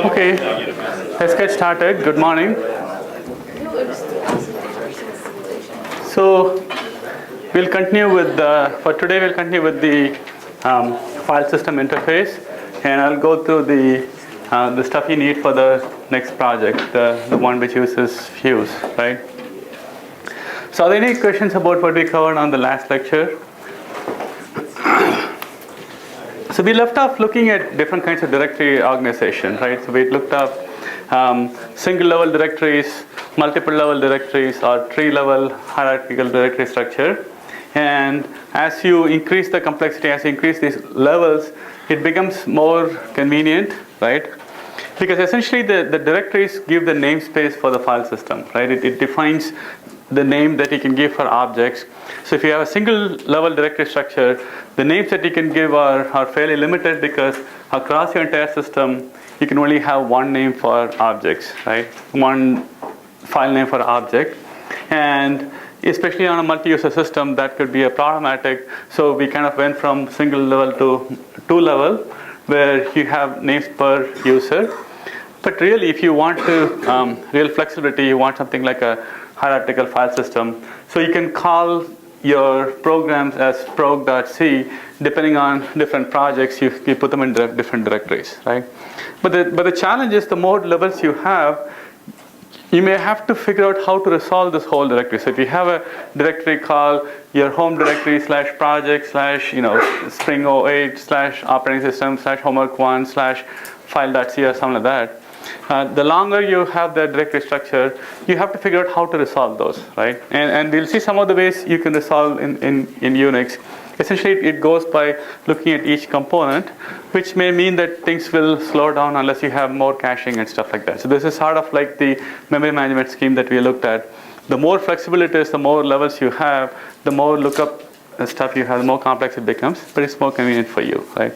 Okay, let's get started. Good morning. So we'll continue with for today we'll continue with the file system interface, and I'll go through the stuff you need for the next project, the one which uses Fuse, right? So are there any questions about what we covered on the last lecture? So we left off looking at different kinds of directory organization, right? So we looked up single level directories, multiple level directories, or tree level hierarchical directory structure. And as you increase the complexity, as you increase these levels, it becomes more convenient, right? Because essentially the directories give the namespace for the file system, right? It defines the name that you can give for objects. So if you have a single level directory structure, the names that you can give are fairly limited, because across your entire system, you can only have one name for objects, right? One file name for object. And especially on a multi-user system, that could be a problematic. So we kind of went from single level to two level, where you have names per user. But really, if you want to real flexibility, you want something like a hierarchical file system. So you can call your programs as prog.c. Depending on different projects, you put them in different directories, right? But the challenge is, the more levels you have, you may have to figure out how to resolve this whole directory. So if you have a directory called your home directory / project / Spring 08 / operating system / homework1 / file.c or something like that. The longer you have the directory structure, you have to figure out how to resolve those, right? And we'll see some of the ways you can resolve in Unix. Essentially, it goes by looking at each component, which may mean that things will slow down unless you have more caching and stuff like that. So this is sort of like the memory management scheme that we looked at. The more flexible it is, the more levels you have, the more lookup stuff you have, the more complex it becomes, but it's more convenient for you, right?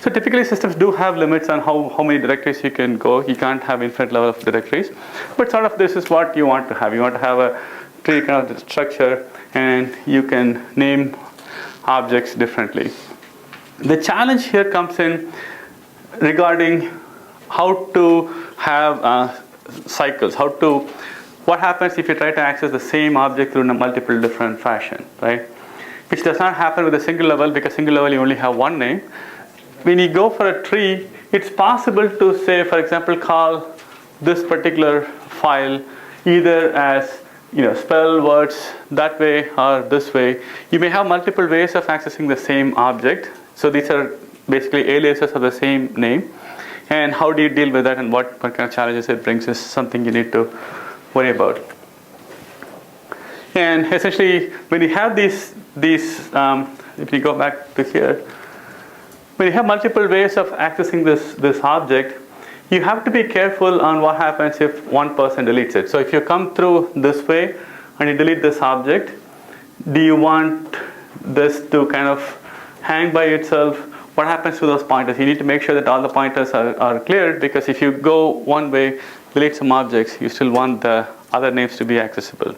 So typically systems do have limits on how many directories you can go. You can't have infinite level of directories, but sort of this is what you want to have. You want to have a tree kind of structure, and you can name objects differently. The challenge here comes in regarding how to have cycles, what happens if you try to access the same object through a multiple different fashion, right? Which does not happen with a single level, because single level you only have one name. When you go for a tree, it's possible to say, for example, call this particular file either as spell words that way or this way. You may have multiple ways of accessing the same object. So these are basically aliases of the same name. And how do you deal with that, and what kind of challenges it brings is something you need to worry about. And essentially, when you have these if you go back to here, when you have multiple ways of accessing this object, you have to be careful on what happens if one person deletes it. So if you come through this way and you delete this object, do you want this to kind of hang by itself? What happens to those pointers? You need to make sure that all the pointers are cleared, because if you go one way, delete some objects, you still want the other names to be accessible,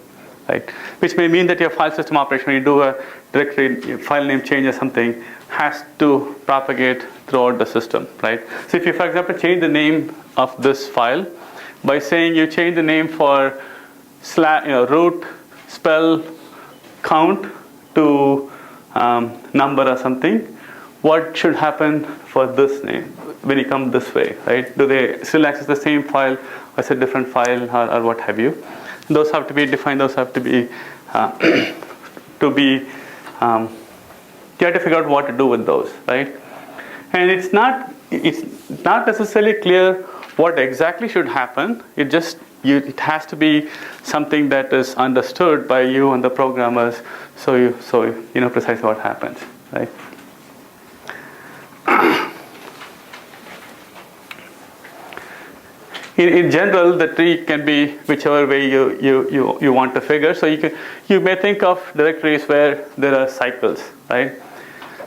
right? Which may mean that your file system operation, when you do a directory file name change or something, has to propagate throughout the system, right? So if you, for example, change the name of this file by saying you change the name for root spell count to number or something, what should happen for this name when you come this way, right? Do they still access the same file, or is it a different file, or what have you? Those have to be defined. Those have to be you have to figure out what to do with those, right? And it's not necessarily clear what exactly should happen. It has to be something that is understood by you and the programmers, so you know precisely what happens, right? In general, the tree can be whichever way you want to figure. So you may think of directories where there are cycles, right?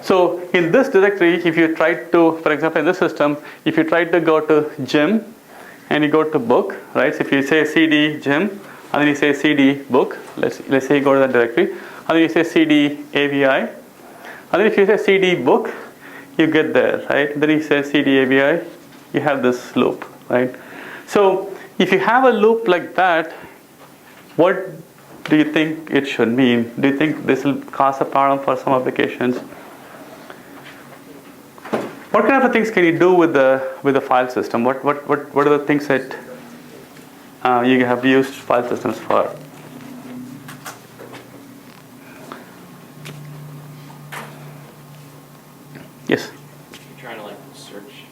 So in this directory, if you try to, for example, in this system, if you try to go to gym and you go to book, right? So if you say cd gym and then you say cd book, let's say you go to that directory, and then you say cd avi, and then if you say cd book, you get there, right? Then you say cd avi, you have this loop, right? So if you have a loop like that, what do you think it should mean? Do you think this will cause a problem for some applications? What kind of things can you do with the file system? What are the things that you have used file systems for? Yes. If you're trying to like search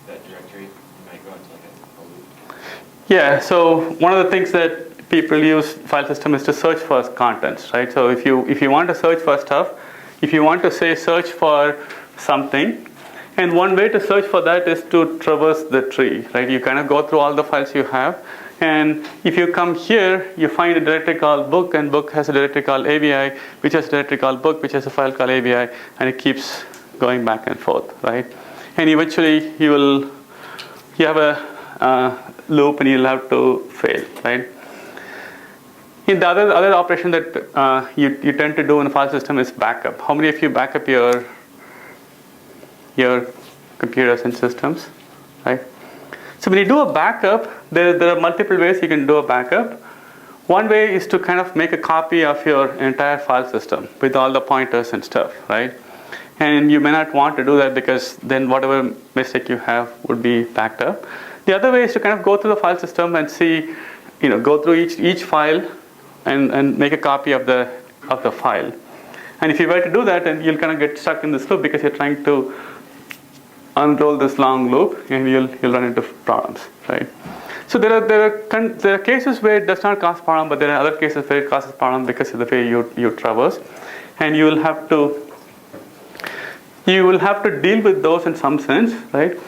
that directory, you might go into like a loop. Yeah. So one of the things that people use file system is to search for contents, right? So if you want to search for stuff, if you want to say search for something, and one way to search for that is to traverse the tree, right? You kind of go through all the files you have, and if you come here, you find a directory called book, and book has a directory called AVI, which has a directory called book, which has a file called AVI, and it keeps going back and forth, right? And eventually you have a loop, and you'll have to fail, right? In the other operation that you tend to do in a file system is backup. How many of you back up your computers and systems, right? So when you do a backup, there are multiple ways you can do a backup. One way is to kind of make a copy of your entire file system with all the pointers and stuff, right? And you may not want to do that because then whatever mistake you have would be backed up. The other way is to kind of go through the file system and see, go through each file and make a copy of the file. And if you were to do that, then you'll kind of get stuck in this loop because you're trying to unroll this long loop, and you'll run into problems, right? So there are cases where it does not cause problem, but there are other cases where it causes problem because of the way you traverse, and you will have to deal with those in some sense, right?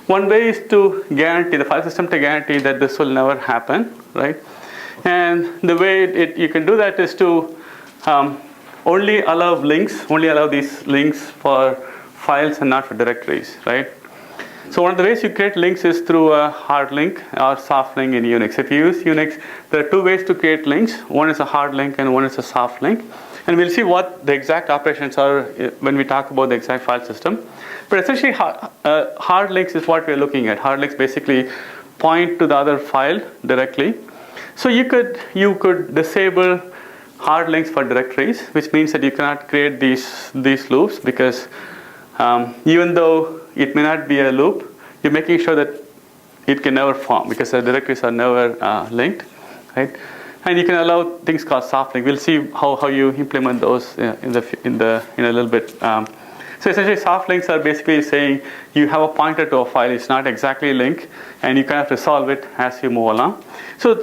One way is to guarantee the file system to guarantee that this will never happen, right? And the way you can do that is to only allow these links for files and not for directories, right? So one of the ways you create links is through a hard link or soft link in Unix. If you use Unix, there are two ways to create links. One is a hard link and one is a soft link. And we'll see what the exact operations are when we talk about the exact file system. But essentially, hard links is what we're looking at. Hard links basically point to the other file directly. So you could disable hard links for directories, which means that you cannot create these loops because even though it may not be a loop, you're making sure that it can never form because the directories are never linked, right? And you can allow things called soft link. We'll see how you implement those in a little bit. So essentially, soft links are basically saying you have a pointer to a file. It's not exactly a link, and you kind of resolve it as you move along. So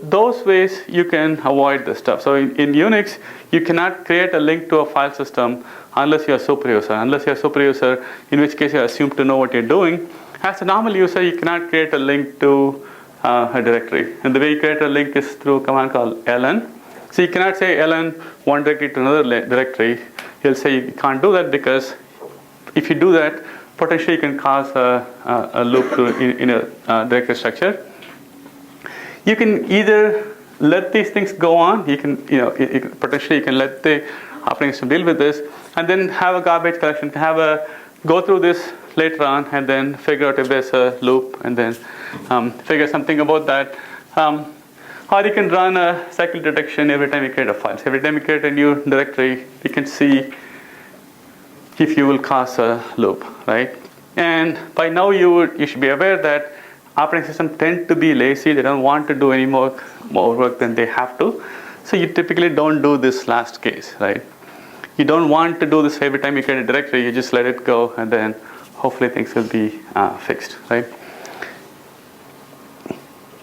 those ways you can avoid this stuff. So in Unix, you cannot create a link to a file system unless you're a super user. Unless you're a super user, in which case you're assumed to know what you're doing. As a normal user, you cannot create a link to a directory. And the way you create a link is through a command called ln. So you cannot say ln one directory to another directory. He'll say you can't do that because if you do that, potentially you can cause a loop in a directory structure. You can either let these things go on. You can, potentially you can let the operating system deal with this, and then have a garbage collection. Go through this later on, and then figure out if there's a loop, and then figure something about that. Or you can run a cycle detection every time you create a file. So every time you create a new directory, you can see if you will cause a loop, right? And by now you should be aware that operating systems tend to be lazy. They don't want to do any more work than they have to. So you typically don't do this last case, right? You don't want to do this every time you create a directory. You just let it go, and then hopefully things will be fixed, right?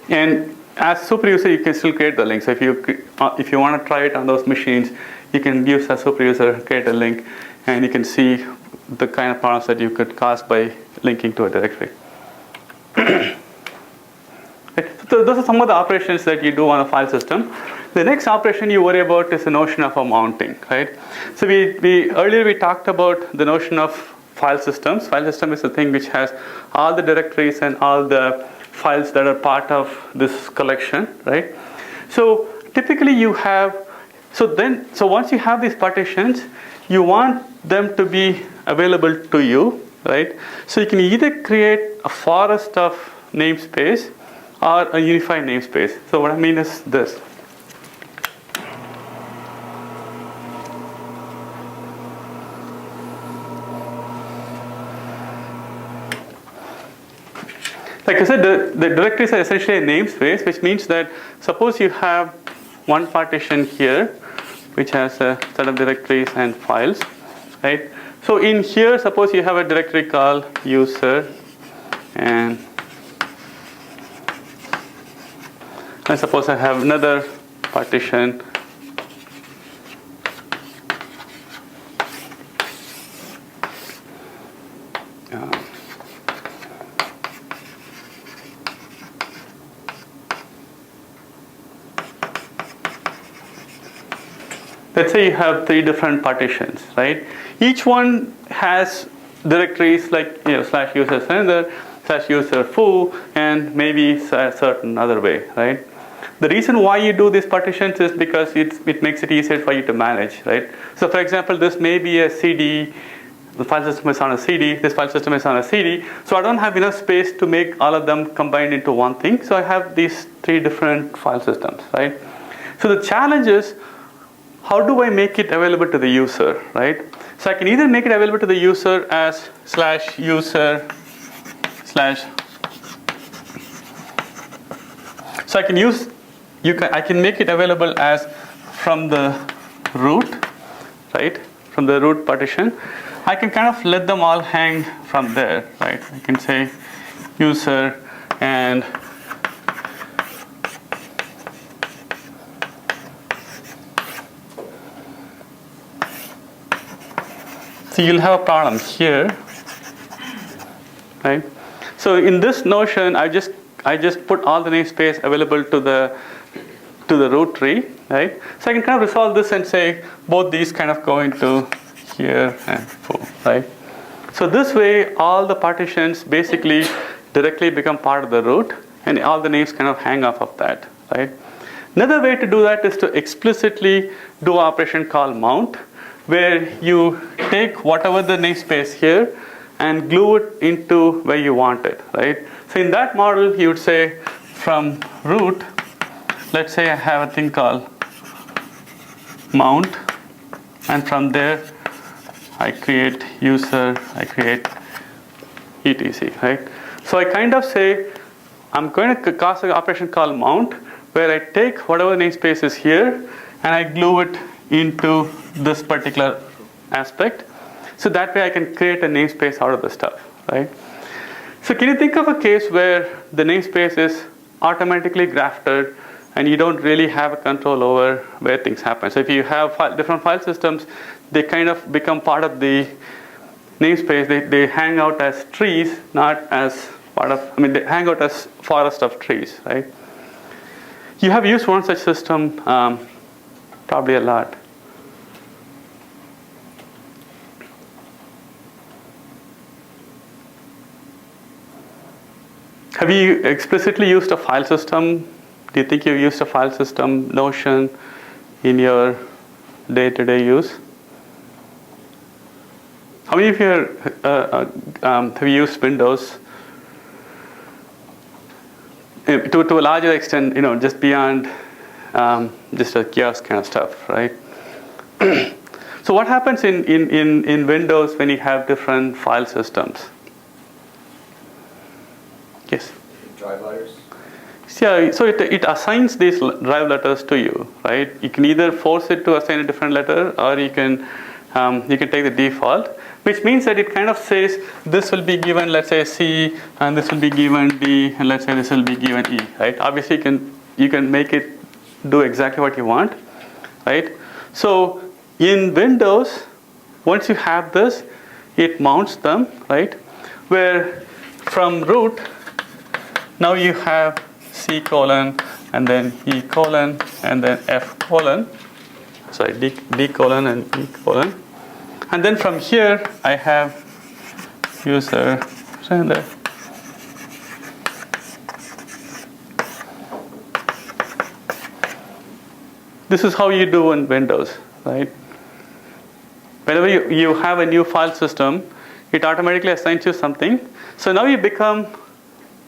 And as super user, you can still create the link. So if you want to try it on those machines, you can use a super user, create a link, and you can see the kind of problems that you could cause by linking to a directory. So those are some of the operations that you do on a file system. The next operation you worry about is the notion of a mounting, right? So earlier we talked about the notion of file systems. File system is the thing which has all the directories and all the files that are part of this collection, right? So typically you have, so once you have these partitions, you want them to be available to you, right? So you can either create a forest of namespace or a unified namespace. So what I mean is this. Like I said, the directories are essentially a namespace, which means that suppose you have one partition here, which has a set of directories and files, right? So in here, suppose you have a directory called user, and suppose I have another partition. Let's say you have 3 different partitions, right? Each one has directories like slash user Surendar, slash user foo, and maybe a certain other way, right? The reason why you do these partitions is because it makes it easier for you to manage, right? So for example, this may be a CD, the file system is on a CD, this file system is on a CD, so I don't have enough space to make all of them combined into one thing, so I have these 3 different file systems, right? So the challenge is, how do I make it available to the user, right? So I can either make it available to the user as slash user slash. So I can use, I can make it available as from the root, right? From the root partition. I can kind of let them all hang from there, right? I can say user and so you'll have a problem here, right? So in this notion, I just put all the namespace available to the root tree, right? So I can kind of resolve this and say both these kind of go into here and foo, right? So this way, all the partitions basically directly become part of the root, and all the names kind of hang off of that, right? Another way to do that is to explicitly do an operation called mount, where you take whatever the namespace here and glue it into where you want it, right? So in that model, you would say from root, let's say I have a thing called mount, and from there I create user, I create etc, right? So I kind of say I'm going to cause an operation called mount, where I take whatever namespace is here and I glue it into this particular aspect. So that way I can create a namespace out of the stuff, right? So can you think of a case where the namespace is automatically grafted and you don't really have a control over where things happen? So if you have different file systems, they kind of become part of the namespace. They hang out as trees, not as part of, they hang out as forest of trees, right? You have used one such system probably a lot. Have you explicitly used a file system? Do you think you've used a file system notion in your day-to-day use? How many of you have used Windows to a larger extent, just beyond just a kiosk kind of stuff, right? So what happens in Windows when you have different file systems? Yes? Drive letters? Yeah, so it assigns these drive letters to you, right? You can either force it to assign a different letter, or you can take the default, which means that it kind of says this will be given, let's say C, and this will be given D, and let's say this will be given E, right? Obviously, you can make it do exactly what you want, right? So in Windows, once you have this, it mounts them, right? Where from root, now you have C colon, and then E colon, and then F colon, sorry, D colon and E colon. And then from here, I have user Chandra. This is how you do in Windows, right? Whenever you have a new file system, it automatically assigns you something. So now you become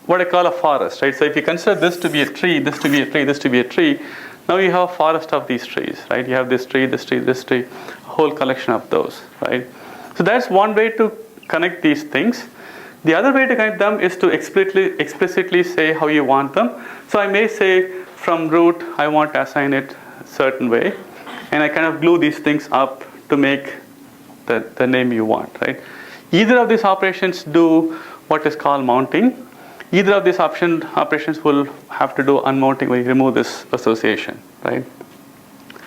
what I call a forest, right? So if you consider this to be a tree, this to be a tree, this to be a tree, now you have a forest of these trees, right? You have this tree, this tree, this tree, a whole collection of those, right? So that's one way to connect these things. The other way to connect them is to explicitly say how you want them. So I may say from root, I want to assign it a certain way, and I kind of glue these things up to make the name you want, right? Either of these operations do what is called mounting. Either of these operations will have to do unmounting when you remove this association, right?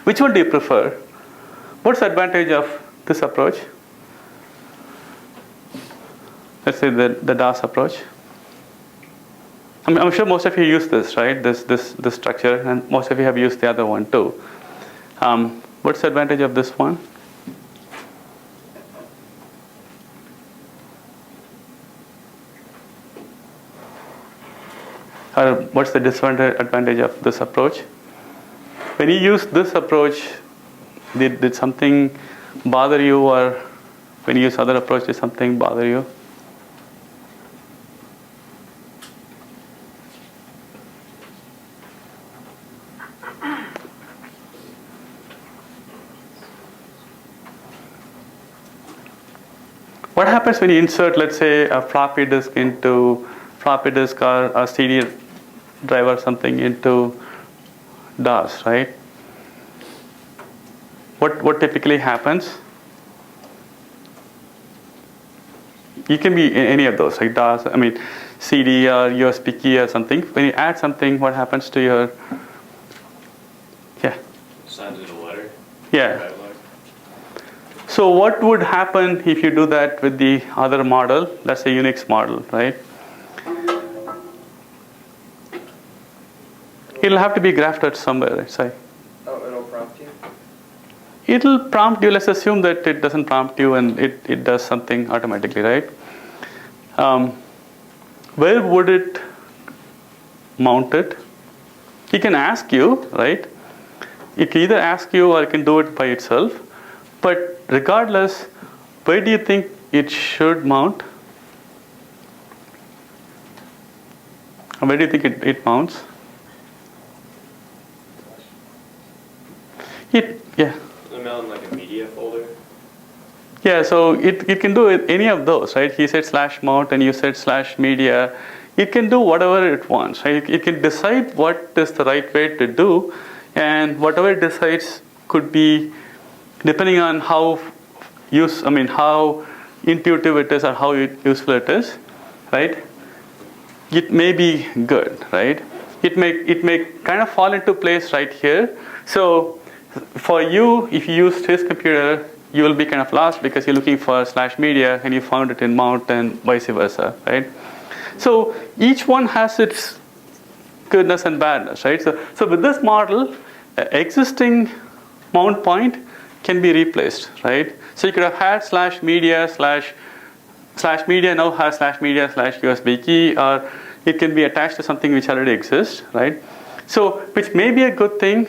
Which one do you prefer? What's the advantage of this approach? Let's say the DOS approach. I'm sure most of you use this, right? This structure, and most of you have used the other one too. What's the advantage of this one? Or what's the disadvantage of this approach? When you use this approach, did something bother you, or when you use other approach, did something bother you? What happens when you insert, let's say, a floppy disk into floppy disk or a CD drive or something into DOS, right? What typically happens? You can be any of those, like DOS, I mean, CD or USB key or something. When you add something, what happens to your, yeah? Signs it a letter? Yeah. So what would happen if you do that with the other model? That's a Unix model, right? It'll have to be graphed out somewhere, right? Sorry. Oh, it'll prompt you? It'll prompt you. Let's assume that it doesn't prompt you and it does something automatically, right? Where would it mount it? It can ask you, right? It can either ask you or it can do it by itself. But regardless, where do you think it should mount? Or where do you think it mounts? Yeah. I'm in like a media folder. Yeah, so it can do any of those, right? He said /mount and you said /media. It can do whatever it wants, right? It can decide what is the right way to do, and whatever it decides could be depending on how intuitive it is or how useful it is, right? It may be good, right? It may kind of fall into place right here. So for you, if you used his computer, you will be kind of lost because you're looking for /media and you found it in mount and vice versa, right? So each one has its goodness and badness, right? So with this model, existing mount point can be replaced, right? So you could have had /media now has /media /USB key, or it can be attached to something which already exists, right? So which may be a good thing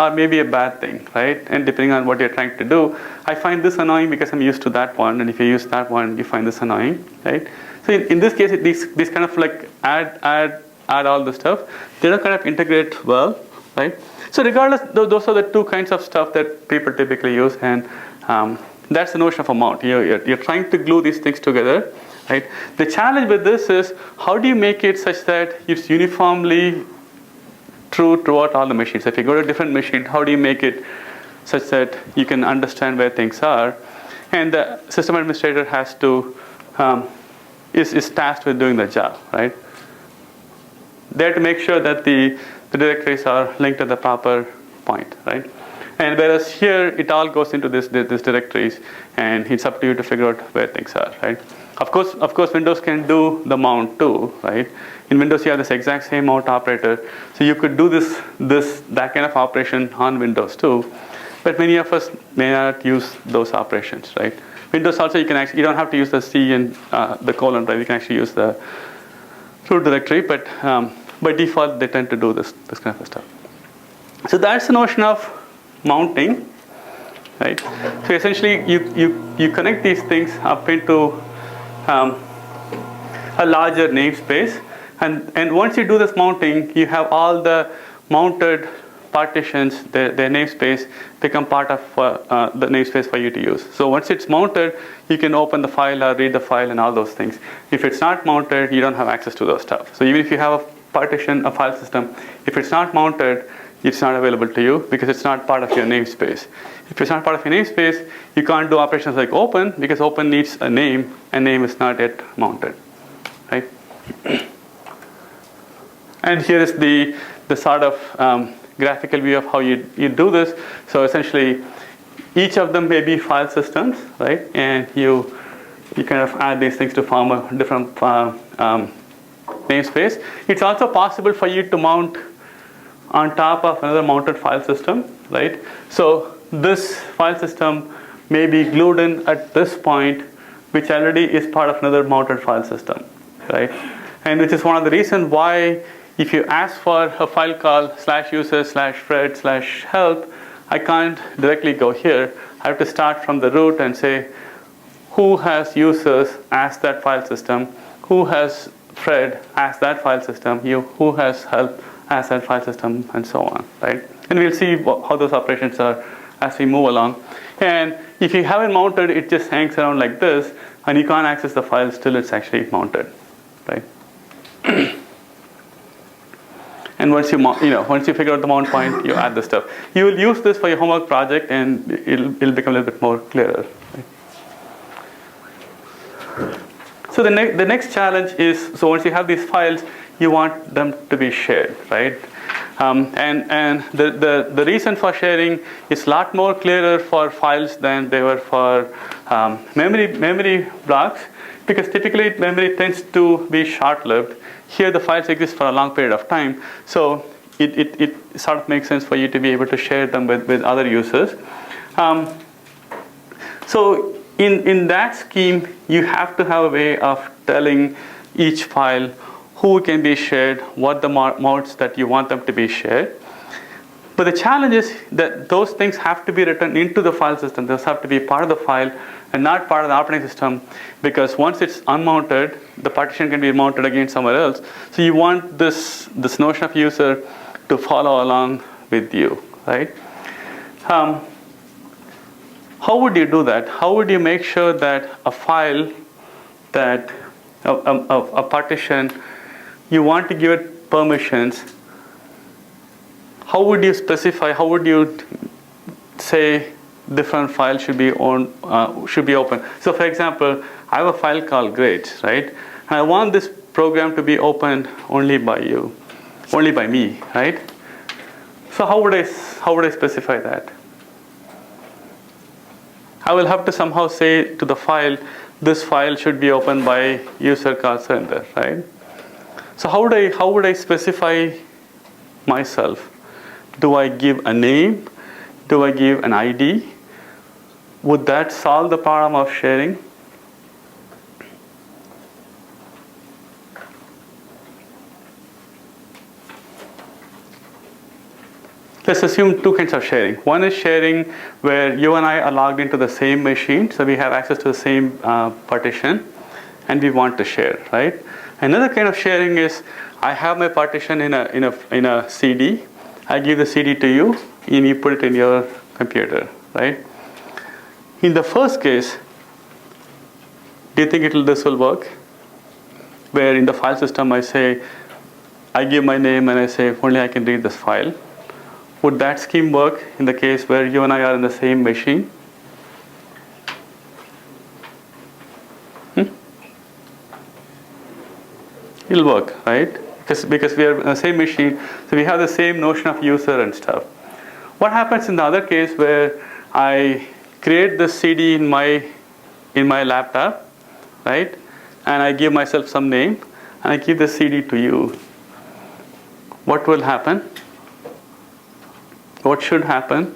or maybe a bad thing, right? And depending on what you're trying to do, I find this annoying because I'm used to that one, and if you use that one, you find this annoying, right? So in this case, these kind of like add all the stuff. They don't kind of integrate well, right? So regardless, those are the two kinds of stuff that people typically use, and that's the notion of a mount. You're trying to glue these things together, right? The challenge with this is how do you make it such that it's uniformly true throughout all the machines? If you go to a different machine, how do you make it such that you can understand where things are? And the system administrator has to is tasked with doing the job, right? They have to make sure that the directories are linked to the proper point, right? And whereas here it all goes into this directories, and it's up to you to figure out where things are, right? Of course, Windows can do the mount too, right? In Windows, you have this exact same mount operator, so you could do that kind of operation on Windows too. But many of us may not use those operations, right? Windows also, you don't have to use the C and the colon, right? You can actually use the root directory, but by default, they tend to do this kind of stuff. So that's the notion of mounting, right? So essentially, you connect these things up into um, a larger namespace. And once you do this mounting, you have all the mounted partitions, their namespace become part of the namespace for you to use. So once it's mounted, you can open the file or read the file and all those things. If it's not mounted, you don't have access to those stuff. So even if you have a partition, a file system, if it's not mounted, it's not available to you because it's not part of your namespace. If it's not part of your namespace, you can't do operations like open because open needs a name and name is not yet mounted, right? And here is the sort of graphical view of how you do this. So essentially, each of them may be file systems, right? And you kind of add these things to form a different namespace. It's also possible for you to mount on top of another mounted file system, right? So this file system may be glued in at this point, which already is part of another mounted file system, right? And which is one of the reasons why if you ask for a file call /user/fred/help, I can't directly go here. I have to start from the root and say, who has users as that file system? Who has Fred as that file system? Who has help as that file system? And so on, right? And we'll see how those operations are as we move along. And if you haven't mounted, it just hangs around like this, and you can't access the file till it's actually mounted, right? And once you figure out the mount point, you add the stuff. You will use this for your homework project, and it'll become a little bit more clearer. Right? So the next challenge is, so once you have these files, you want them to be shared, right? And the reason for sharing is a lot more clearer for files than they were for memory blocks, because typically memory tends to be short-lived. Here the files exist for a long period of time, so it sort of makes sense for you to be able to share them with other users. So in that scheme, you have to have a way of telling each file who can be shared, what the modes that you want them to be shared. But the challenge is that those things have to be written into the file system. Those have to be part of the file and not part of the operating system, because once it's unmounted, the partition can be mounted again somewhere else. So you want this notion of user to follow along with you, right? How would you do that? How would you make sure that a file, that a partition, you want to give it permissions? How would you specify? How would you say different files should be open? So, for example, I have a file called grades, right? And I want this program to be opened only by you, only by me, right? So how would I specify that? I will have to somehow say to the file, this file should be opened by user called Surendar, right? So how would I specify myself? Do I give a name? Do I give an ID? Would that solve the problem of sharing? Let's assume two kinds of sharing. One is sharing where you and I are logged into the same machine, so we have access to the same partition, and we want to share, right? Another kind of sharing is I have my partition in a CD. I give the CD to you, and you put it in your computer, right? In the first case, do you think this will work? Where in the file system I say, I give my name and I say, only I can read this file. Would that scheme work in the case where you and I are in the same machine? It'll work, right? Because we are in the same machine, so we have the same notion of user and stuff. What happens in the other case where I create this CD in my laptop, right? And I give myself some name, and I give the CD to you. What will happen? What should happen?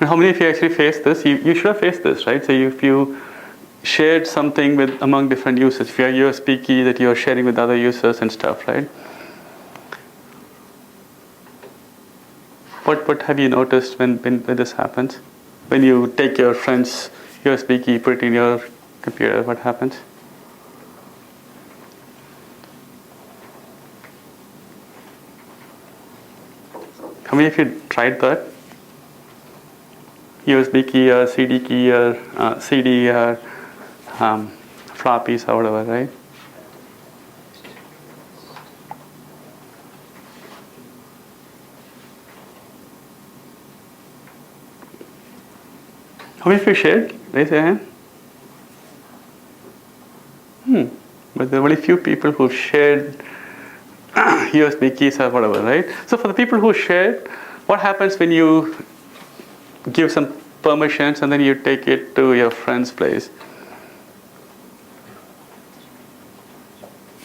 How many of you actually faced this? You should have faced this, right? So if you shared something among different users, if you have a USB key that you're sharing with other users and stuff, right? What have you noticed when this happens? When you take your friend's USB key, put it in your computer, what happens? How many of you tried that? USB key or CD key or CD or floppies or whatever, right? How many of you shared? Raise your hand. But there are only few people who shared USB keys or whatever, right? So for the people who shared, what happens when you give some permissions and then you take it to your friend's place?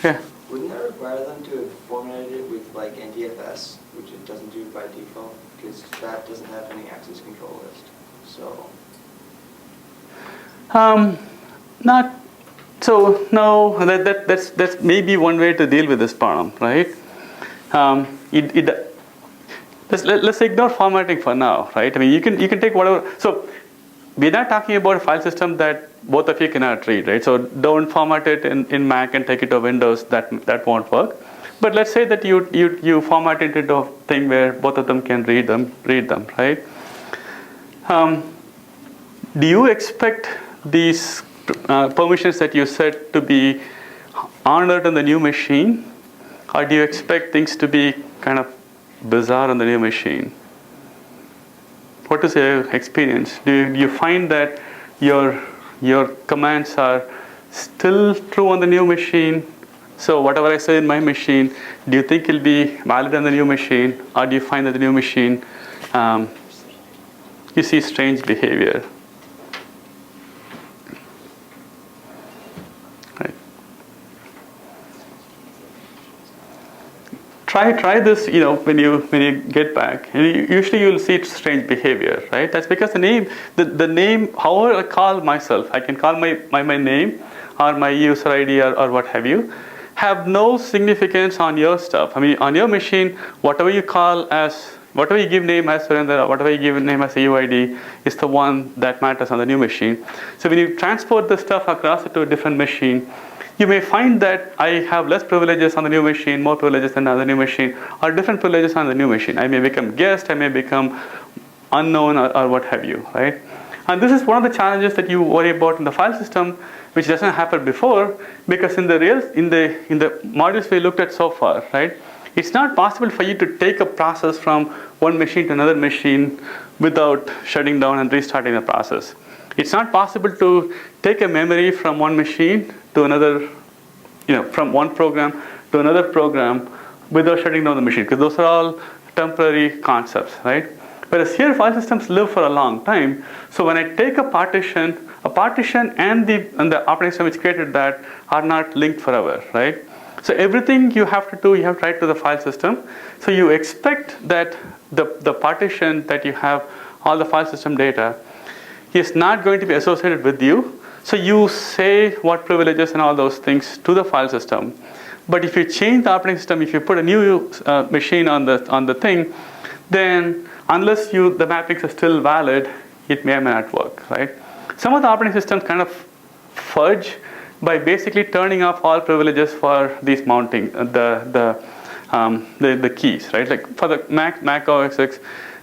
Yeah. Wouldn't that require them to have formatted it with like NTFS, which it doesn't do by default, because that doesn't have any access control list. So. Not so. No, that's maybe one way to deal with this problem, right? Let's ignore formatting for now, right? I mean, you can take whatever. So we're not talking about a file system that both of you cannot read, right? So don't format it in Mac and take it to Windows. That won't work. But let's say that you format it into a thing where both of them can read them, right? Do you expect these permissions that you set to be honored on the new machine, or do you expect things to be kind of bizarre on the new machine? What is your experience? Do you find that your commands are still true on the new machine? So whatever I say in my machine, do you think it'll be valid on the new machine, or do you find that the new machine you see strange behavior? Right. Try this, when you get back, and usually you'll see strange behavior, right? That's because the name, however I call myself, I can call my name or my user ID or what have you, have no significance on your stuff. I mean, on your machine, whatever you give name as Surendar, or whatever you give name as a UID is the one that matters on the new machine. So when you transport the stuff across it to a different machine, you may find that I have less privileges on the new machine, more privileges than on the new machine, or different privileges on the new machine. I may become guest, I may become unknown, or what have you, right? And this is one of the challenges that you worry about in the file system, which doesn't happen before, because in the modules we looked at so far, right? It's not possible for you to take a process from one machine to another machine without shutting down and restarting the process. It's not possible to take a memory from one machine to another, from one program to another program without shutting down the machine, because those are all temporary concepts, right? Whereas here file systems live for a long time. So when I take a partition and the operating system which created that are not linked forever, right? So everything you have to do, you have to write to the file system. So you expect that the partition that you have all the file system data is not going to be associated with you. So you say what privileges and all those things to the file system. But if you change the operating system, if you put a new machine on the thing, then unless the mappings are still valid, it may or may not work, right? Some of the operating systems kind of fudge by basically turning off all privileges for these mounting the keys, right? Like for the Mac OS X,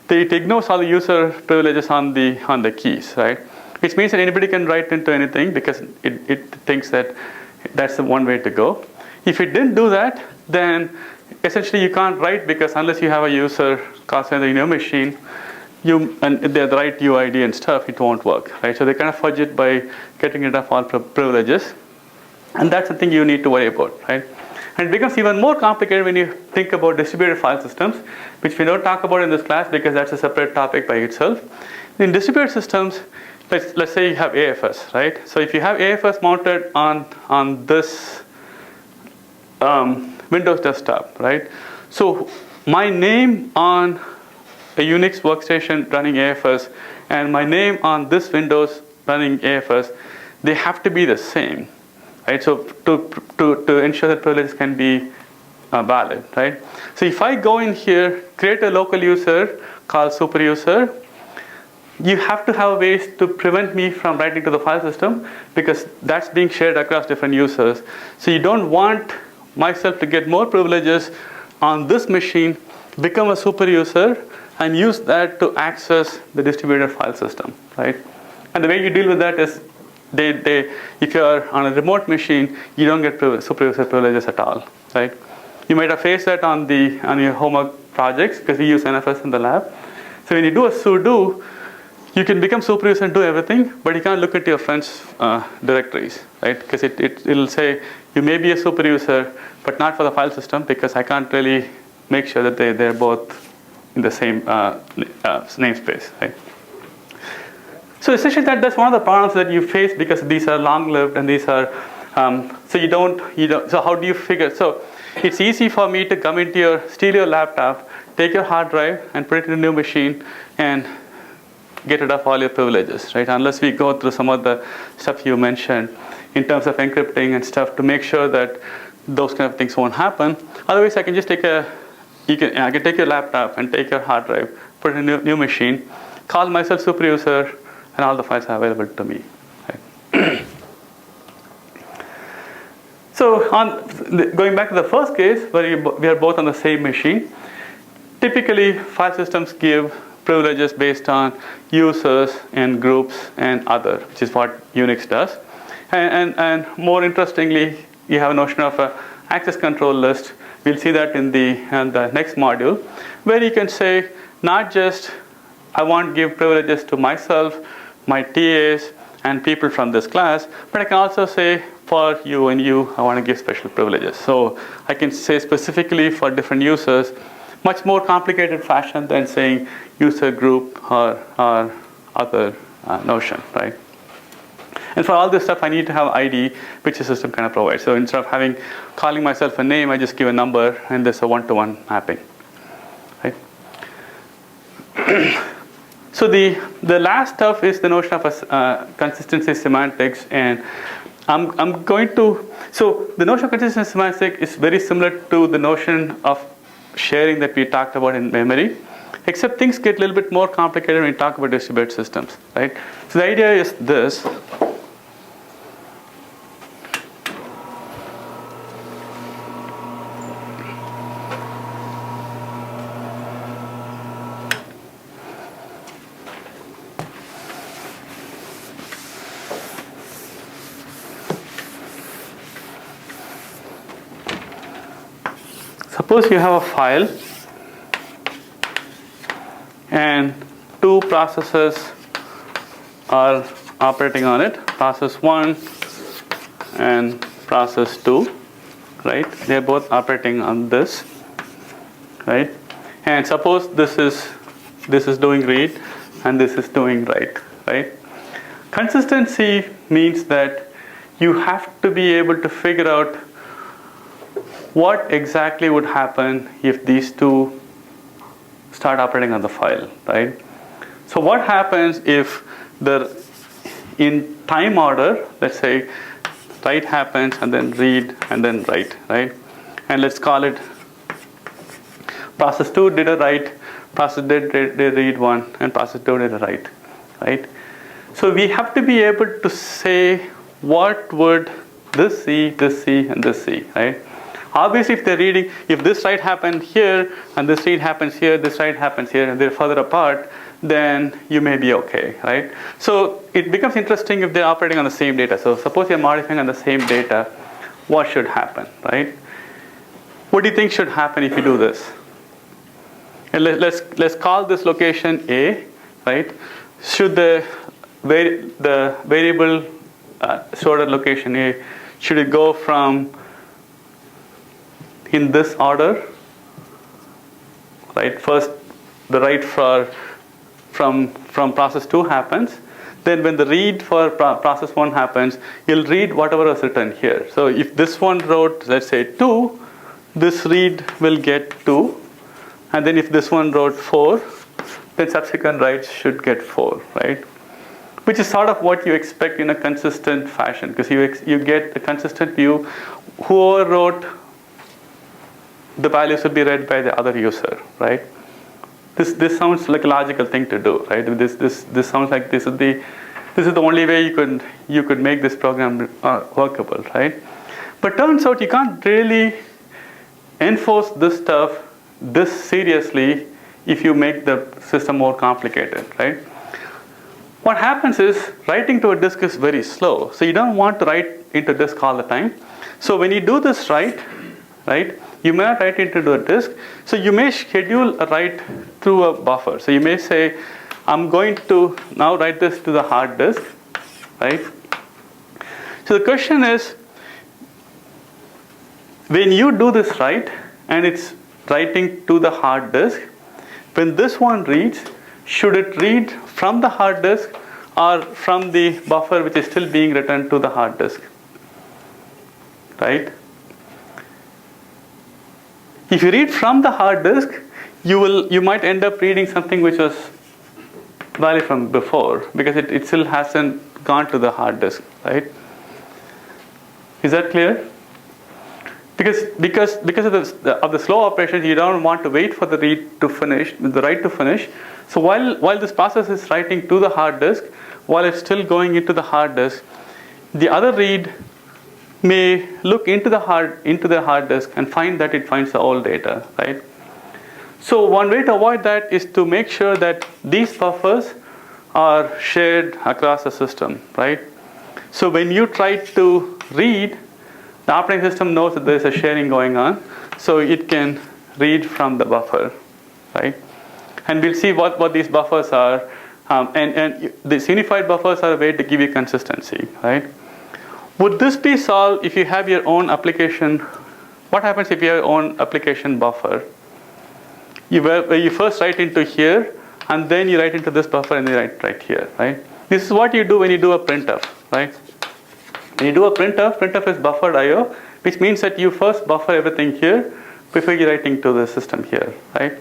it ignores all the user privileges on the keys, right? Which means that anybody can write into anything because it thinks that that's the one way to go. If it didn't do that, then essentially you can't write, because unless you have a user in your machine, and they have the right UID and stuff, it won't work, right? So they kind of fudge it by getting rid of all privileges, and that's something you need to worry about, right? And it becomes even more complicated when you think about distributed file systems, which we don't talk about in this class because that's a separate topic by itself. In distributed systems, let's say you have AFS, right? So if you have AFS mounted on this Windows desktop, right? So my name on a Unix workstation running AFS and my name on this Windows running AFS, they have to be the same, right? So to ensure that privileges can be valid, right? So if I go in here, create a local user called super user, you have to have ways to prevent me from writing to the file system because that's being shared across different users. So you don't want myself to get more privileges on this machine, become a super user, and use that to access the distributed file system, right? And the way you deal with that is, if you're on a remote machine, you don't get super user privileges at all, right? You might have faced that on your homework projects because we use NFS in the lab. So when you do a sudo, you can become super user and do everything, but you can't look at your friends' directories, right? Because it'll say you may be a super user, but not for the file system because I can't really make sure that they're both in the same namespace, right? So essentially that's one of the problems that you face because these are long-lived and these are, so you don't, so how do you figure, so it's easy for me to come into steal your laptop, take your hard drive and put it in a new machine and get rid of all your privileges, right? Unless we go through some of the stuff you mentioned in terms of encrypting and stuff to make sure that those kind of things won't happen. Otherwise, I can just I can take your laptop and take your hard drive, put it in a new machine, call myself super user, and all the files are available to me. Right? So going back to the first case where we are both on the same machine, typically file systems give privileges based on users and groups and other, which is what Unix does. And more interestingly, you have a notion of an access control list. We'll see that in the next module, where you can say not just I want to give privileges to myself, my TAs, and people from this class, but I can also say for you and you, I want to give special privileges. So I can say specifically for different users, much more complicated fashion than saying user group or other notion, right? And for all this stuff, I need to have ID, which the system kind of provides. So instead of calling myself a name, I just give a number, and there's a one-to-one mapping, right? So the last stuff is the notion of a consistency semantics, and I'm going to. So the notion of consistency semantics is very similar to the notion of sharing that we talked about in memory, except things get a little bit more complicated when we talk about distributed systems, right? So the idea is this. Suppose you have a file and two processes are operating on it, process 1 and process 2, right? They're both operating on this, right? And suppose this is doing read and this is doing write, right? Consistency means that you have to be able to figure out what exactly would happen if these two start operating on the file, right? So what happens if in time order, let's say write happens and then read and then write, right? And let's call it process 2 did a write, process did read 1, and process 2 did a write, right? So we have to be able to say what would this see, and this see, right? Obviously, if they're reading, if this write happened here, and this read happens here, this write happens here, and they're further apart, then you may be okay, right? So it becomes interesting if they're operating on the same data. So suppose you're modifying on the same data, what should happen, right? What do you think should happen if you do this? And let's call this location A, right? Should the variable stored at location A, should it go from in this order, right? First, the write from process 2 happens. Then when the read for process 1 happens, you'll read whatever was written here. So if this one wrote, let's say 2, this read will get 2. And then if this one wrote 4, then subsequent writes should get 4, right? Which is sort of what you expect in a consistent fashion, because you get a consistent view. Whoever wrote the values will be read by the other user, right? This sounds like a logical thing to do, right? This sounds like this is the only way you could make this program workable, right? But turns out you can't really enforce this stuff this seriously if you make the system more complicated, right? What happens is writing to a disk is very slow, so you don't want to write into disk all the time. So when you do this right, you may not write into a disk. So you may schedule a write through a buffer. So you may say, I'm going to now write this to the hard disk, right? So the question is, when you do this write, and it's writing to the hard disk, when this one reads, should it read from the hard disk or from the buffer which is still being written to the hard disk, right? If you read from the hard disk, you might end up reading something which was valid from before, because it still hasn't gone to the hard disk, right? Is that clear? Because of the slow operations, you don't want to wait for the read to finish, the write to finish. So while this process is writing to the hard disk, while it's still going into the hard disk, the other read may look into the hard disk and find that it finds the old data, right? So one way to avoid that is to make sure that these buffers are shared across the system, right? So when you try to read, the operating system knows that there is a sharing going on, so it can read from the buffer, right? And we'll see what these buffers are, and these unified buffers are a way to give you consistency, right? Would this be solved if you have your own application? What happens if you have your own application buffer? You first write into here, and then you write into this buffer, and you write right here, right? This is what you do when you do a printf, right? When you do a printf is buffered I/O, which means that you first buffer everything here before you're writing to the system here, right?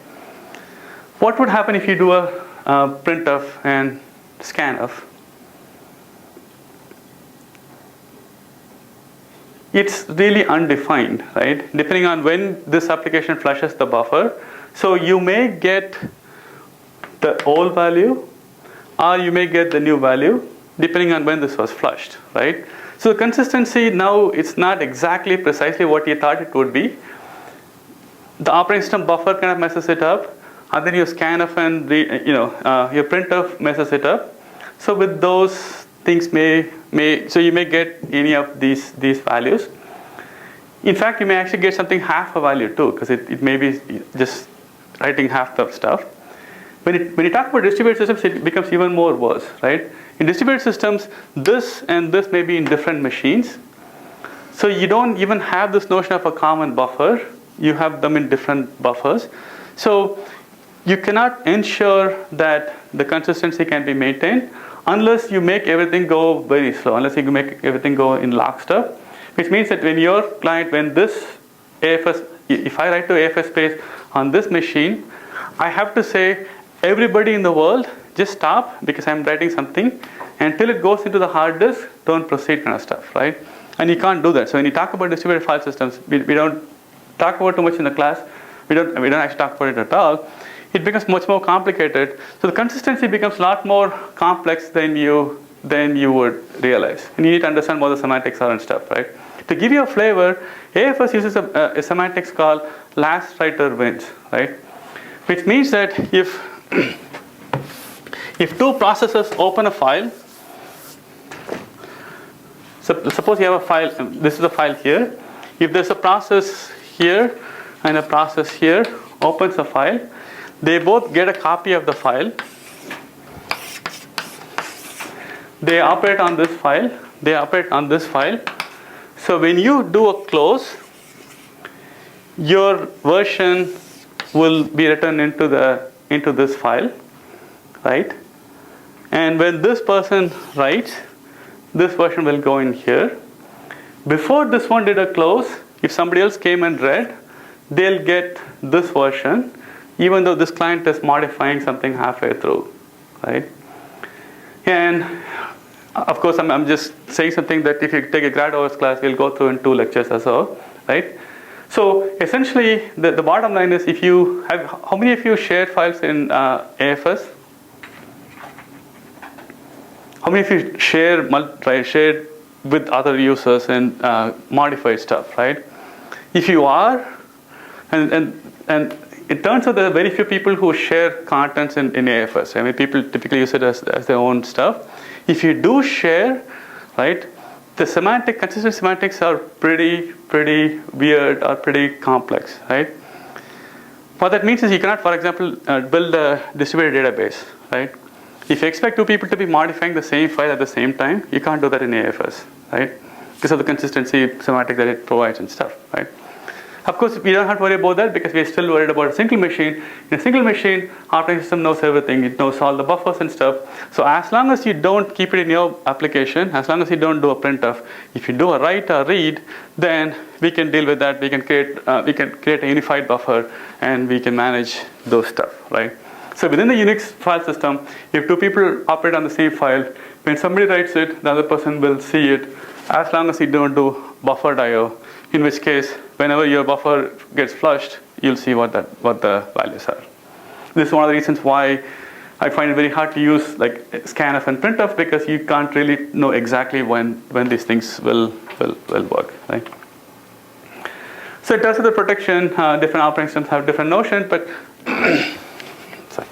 What would happen if you do a printf and scanf? It's really undefined, right? Depending on when this application flushes the buffer. So you may get the old value, or you may get the new value, depending on when this was flushed, right? So the consistency now, it's not exactly precisely what you thought it would be. The operating system buffer kind of messes it up, and then your scanf and your printf messes it up. So with those things so you may get any of these values. In fact, you may actually get something half a value too, because it may be just writing half the stuff. When you talk about distributed systems, it becomes even more worse, right? In distributed systems, this and this may be in different machines. So you don't even have this notion of a common buffer. You have them in different buffers. So you cannot ensure that the consistency can be maintained unless you make everything go very slow, unless you make everything go in lockstep, which means that when your client, when this AFS, if I write to AFS space on this machine, I have to say, everybody in the world, just stop, because I'm writing something. Until it goes into the hard disk, don't proceed kind of stuff, right? And you can't do that. So when you talk about distributed file systems, we don't talk about too much in the class. We don't actually talk about it at all. It becomes much more complicated. So the consistency becomes a lot more complex than you would realize. And you need to understand what the semantics are and stuff, right? To give you a flavor, AFS uses a semantics called last writer wins, right? Which means that if two processes open a file, so suppose you have a file, this is a file here. If there's a process here and a process here opens a file, they both get a copy of the file. They operate on this file. They operate on this file. So when you do a close, your version will be written into this file, right? And when this person writes, this version will go in here. Before this one did a close, if somebody else came and read, they'll get this version, even though this client is modifying something halfway through, right? And of course, I'm just saying something that if you take a grad OS class, we'll go through in 2 lectures or so, right? So essentially, the bottom line is, if you have, how many of you share files in AFS? How many of you share with other users and modify stuff, right? If you are, and it turns out there are very few people who share contents in AFS. I mean, people typically use it as their own stuff. If you do share, right, the consistent semantics are pretty weird or pretty complex, right? What that means is you cannot, for example, build a distributed database, right? If you expect two people to be modifying the same file at the same time, you can't do that in AFS, right? Because of the consistency semantic that it provides and stuff, right? Of course, we don't have to worry about that because we're still worried about a single machine. In a single machine, operating system knows everything. It knows all the buffers and stuff. So as long as you don't keep it in your application, as long as you don't do a printf, if you do a write or read, then we can deal with that. We can create a unified buffer, and we can manage those stuff, right? So within the Unix file system, if two people operate on the same file, when somebody writes it, the other person will see it, as long as you don't do buffered I/O, in which case, whenever your buffer gets flushed, you'll see what the values are. This is one of the reasons why I find it very hard to use like scanf and printf, because you can't really know exactly when these things will work, right? So in terms of the protection, different operating systems have different notions, but sorry.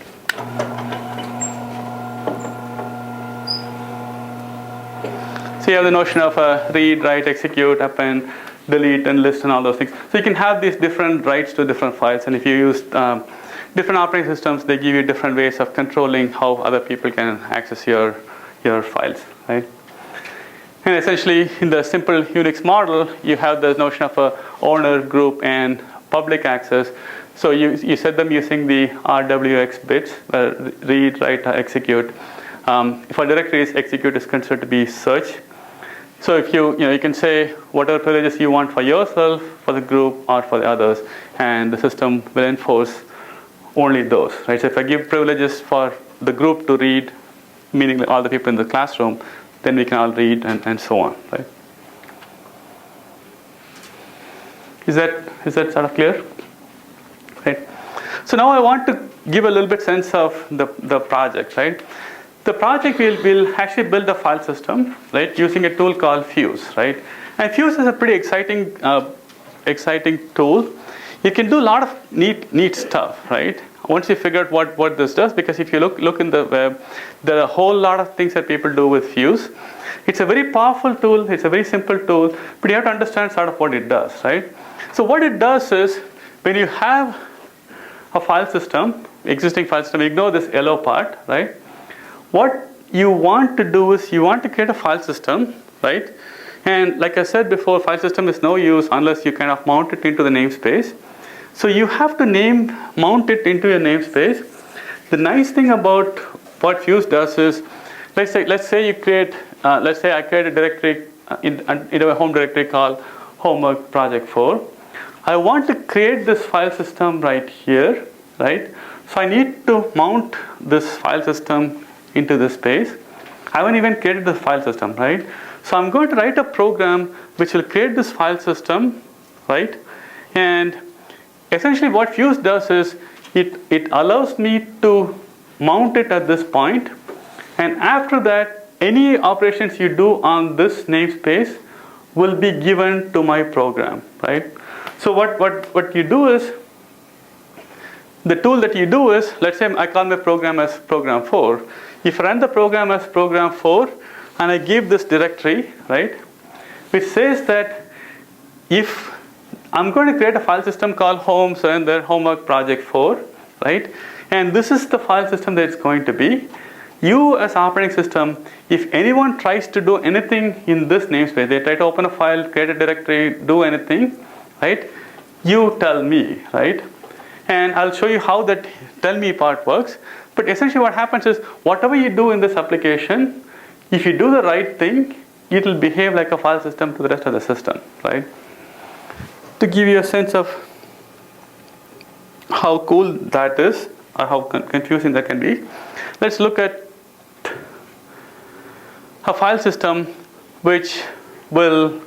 So you have the notion of read, write, execute, append, delete, and list, and all those things. So you can have these different writes to different files, and if you use different operating systems, they give you different ways of controlling how other people can access your files, right? And essentially, in the simple Unix model, you have the notion of a owner, group, and public access. So you set them using the RWX bits, read, write, execute. For directories, execute is considered to be search. So if you can say whatever privileges you want for yourself, for the group, or for the others, and the system will enforce only those, right? So if I give privileges for the group to read, meaning all the people in the classroom, then we can all read, and so on, right? Is that sort of clear? Right. So now I want to give a little bit sense of the project, right? The project will actually build a file system, right, using a tool called Fuse, right? And Fuse is a pretty exciting tool. You can do a lot of neat stuff, right? Once you figure out what this does, because if you look in the web, there are a whole lot of things that people do with Fuse. It's a very powerful tool. It's a very simple tool, but you have to understand sort of what it does, right? So what it does is, when you have a file system, existing file system, ignore this yellow part, right? What you want to do is you want to create a file system, right? And like I said before, file system is no use unless you kind of mount it into the namespace. So you have to mount it into your namespace. The nice thing about what Fuse does is, let's say I create a directory into a home directory called homework project 4. I want to create this file system right here, right? So I need to mount this file system into this space. I haven't even created the file system, right? So I'm going to write a program which will create this file system, right? And essentially what Fuse does is it allows me to mount it at this point, and after that, any operations you do on this namespace will be given to my program, right? So what you do is, the tool that you do is, let's say I call my program as program 4. If I run the program as program 4 and I give this directory, right, which says that if I'm going to create a file system called home Surendar homework project 4, right, and this is the file system that it's going to be. You as operating system, if anyone tries to do anything in this namespace, they try to open a file, create a directory, do anything, right, you tell me, right? And I'll show you how that tell me part works. But essentially what happens is, whatever you do in this application, if you do the right thing, it will behave like a file system to the rest of the system, right? To give you a sense of how cool that is, or how confusing that can be, let's look at a file system which will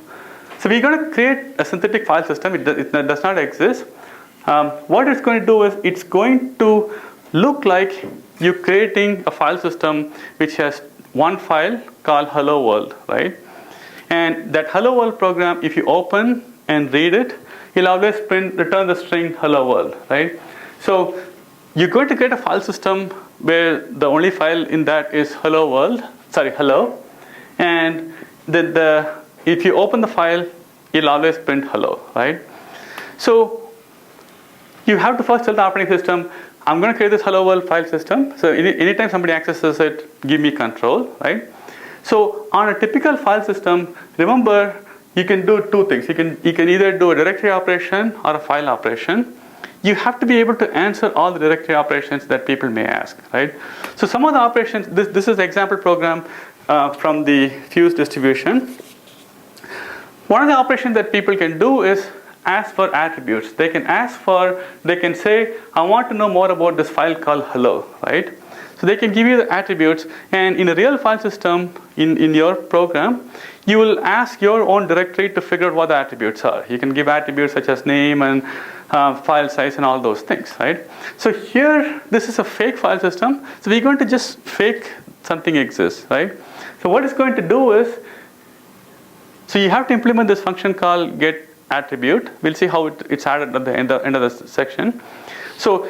So we're going to create a synthetic file system. It does not exist. What it's going to do is it's going to look like you're creating a file system which has one file called hello world, right? And that hello world program, if you open and read it, you'll always return the string hello world, right? So you're going to get a file system where the only file in that is hello world, hello, and if you open the file, you'll always print hello, right? So you have to first tell the operating system, I'm going to create this hello world file system. So anytime somebody accesses it, give me control, right? So on a typical file system, remember, you can do two things. You can either do a directory operation or a file operation. You have to be able to answer all the directory operations that people may ask, right? So some of the operations, this is the example program from the Fuse distribution. One of the operations that people can do is ask for attributes. They can say, I want to know more about this file called hello, right? So they can give you the attributes, and in a real file system, in your program, you will ask your own directory to figure out what the attributes are. You can give attributes such as name and file size and all those things, right? So here, this is a fake file system. So we're going to just fake something exists, right? So what it's going to do is, so you have to implement this function called get attribute. We'll see how it's added at the end of the section. So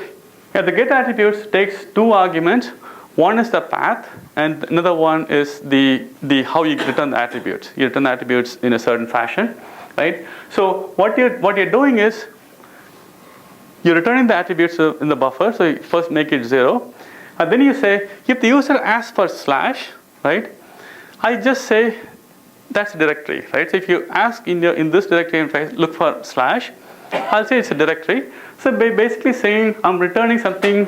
the get attributes takes two arguments. One is the path, and another one is the how you return the attributes. You return the attributes in a certain fashion, right? So what you're doing is you're returning the attributes in the buffer. So you first make it 0, and then you say if the user asks for slash, right? I just say that's a directory, right? So if you ask in this directory and look for slash, I'll say it's a directory. So basically saying I'm returning something.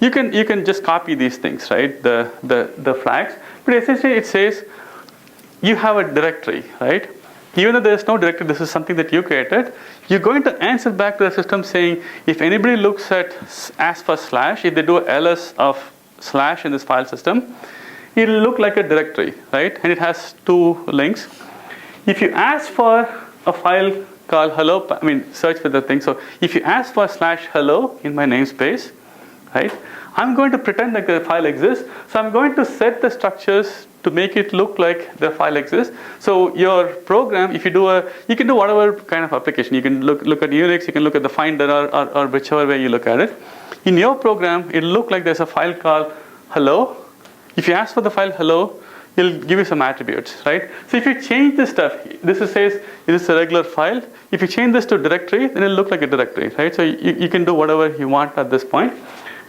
You can just copy these things, right? The flags, but essentially it says you have a directory, right? Even though there is no directory, this is something that you created. You're going to answer back to the system saying if anybody looks at ask for slash, if they do ls of slash in this file system, it'll look like a directory, right? And it has two links. If you ask for a file called hello, search for the thing. So if you ask for slash hello in my namespace, right? I'm going to pretend like the file exists. So I'm going to set the structures to make it look like the file exists. So your program, if you can do whatever kind of application. You can look at Unix, you can look at the Finder or whichever way you look at it. In your program, it'll look like there's a file called hello. If you ask for the file hello, it'll give you some attributes, right? So if you change this stuff, this says this is a regular file. If you change this to directory, then it'll look like a directory, right? So you can do whatever you want at this point.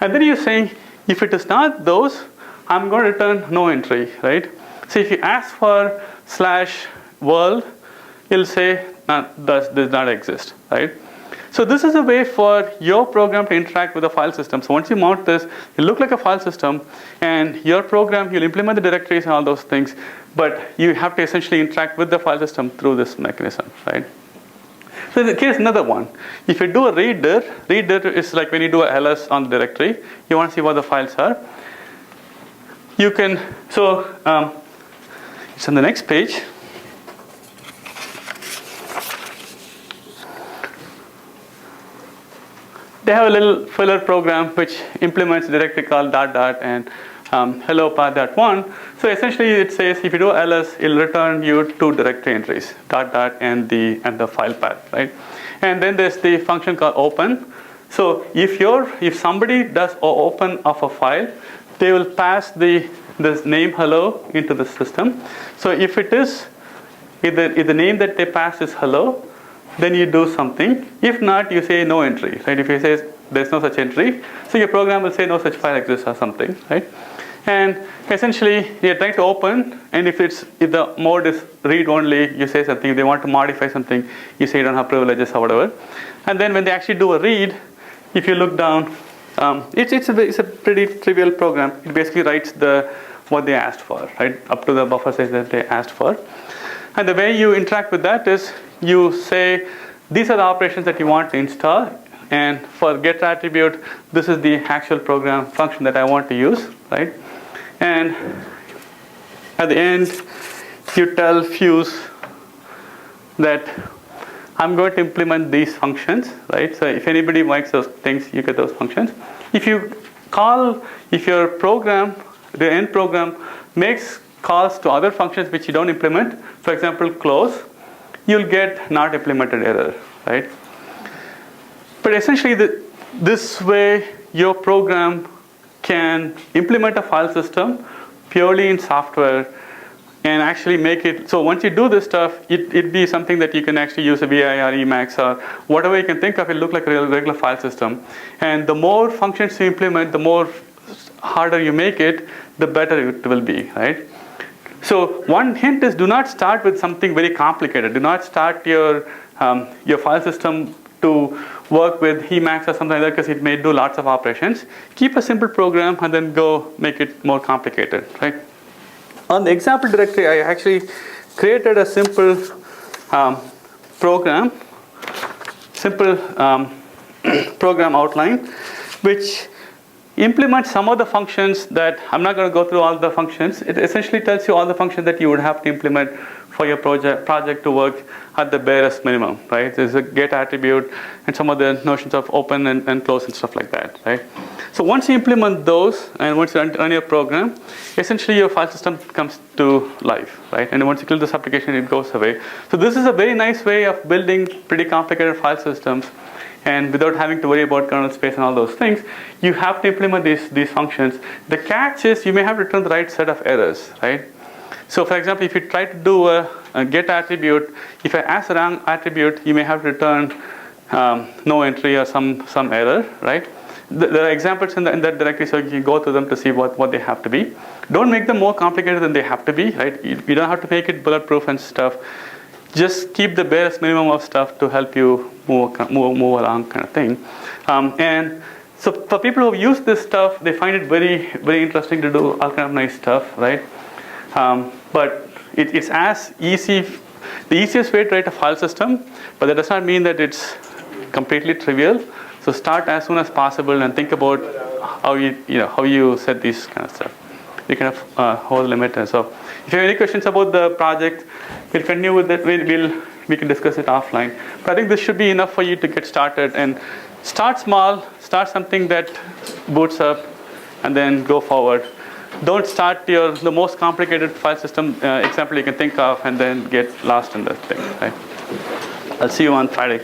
And then you're saying, if it is not those, I'm going to return no entry, right? So if you ask for slash world, it'll say does not exist, right? So this is a way for your program to interact with the file system. So once you mount this, it'll look like a file system, and your program, you'll implement the directories and all those things, but you have to essentially interact with the file system through this mechanism, right? So here's another one. If you do a read dir is like when you do a ls on the directory, you want to see what the files are. You can, it's on the next page. They have a little filler program which implements a directory called ... and hello path.1. So essentially it says if you do ls, it'll return you two directory entries, ... and the file path, right? And then there's the function called open. So if somebody does open of a file, they will pass this name hello into the system. So if the name that they pass is hello, then you do something. If not, you say no entry, right? If you say there's no such entry, so your program will say no such file exists or something, right? And essentially, you're trying to open, and if the mode is read only, you say something. If they want to modify something, you say you don't have privileges or whatever. And then when they actually do a read, if you look down, it's a pretty trivial program. It basically writes what they asked for, right, up to the buffer size that they asked for. And the way you interact with that is you say these are the operations that you want to install, and for get attribute, this is the actual program function that I want to use, right? And at the end, you tell Fuse that I'm going to implement these functions, right? So if anybody makes those things, you get those functions. If your program, the end program, makes calls to other functions which you don't implement, for example, close, you'll get not implemented error, right? But essentially, this way, your program can implement a file system purely in software and actually make it, so once you do this stuff, it'd be something that you can actually use a VI or Emacs or whatever you can think of, it'll look like a regular file system. And the more functions you implement, the more harder you make it, the better it will be, right? So one hint is do not start with something very complicated. Do not start your file system to work with Emacs or something like that because it may do lots of operations. Keep a simple program and then go make it more complicated, right? On the example directory, I actually created a simple program outline, which implements some of the functions that I'm not going to go through all the functions. It essentially tells you all the functions that you would have to implement for your project to work at the barest minimum, right? There's a get attribute and some of the notions of open and close and stuff like that, right? So once you implement those and once you run your program, essentially your file system comes to life, right? And once you kill this application, it goes away. So this is a very nice way of building pretty complicated file systems, and without having to worry about kernel space and all those things, you have to implement these functions. The catch is you may have to return the right set of errors, right? So for example, if you try to do a get attribute, if I ask the wrong attribute, you may have to return no entry or some error, right? There are examples in that directory, so you can go through them to see what they have to be. Don't make them more complicated than they have to be, right? You don't have to make it bulletproof and stuff. Just keep the barest minimum of stuff to help you move along, kind of thing. And so for people who use this stuff, they find it very, very interesting to do all kind of nice stuff, right? But it's as easy, the easiest way to write a file system, but that does not mean that it's completely trivial. So start as soon as possible and think about how you set these kind of stuff. You kind of hold the limit. And so if you have any questions about the project, we'll continue with it. We can discuss it offline. But I think this should be enough for you to get started and start small. Start something that boots up, and then go forward. Don't start the most complicated file system example you can think of, and then get lost in that thing. Right? I'll see you on Friday.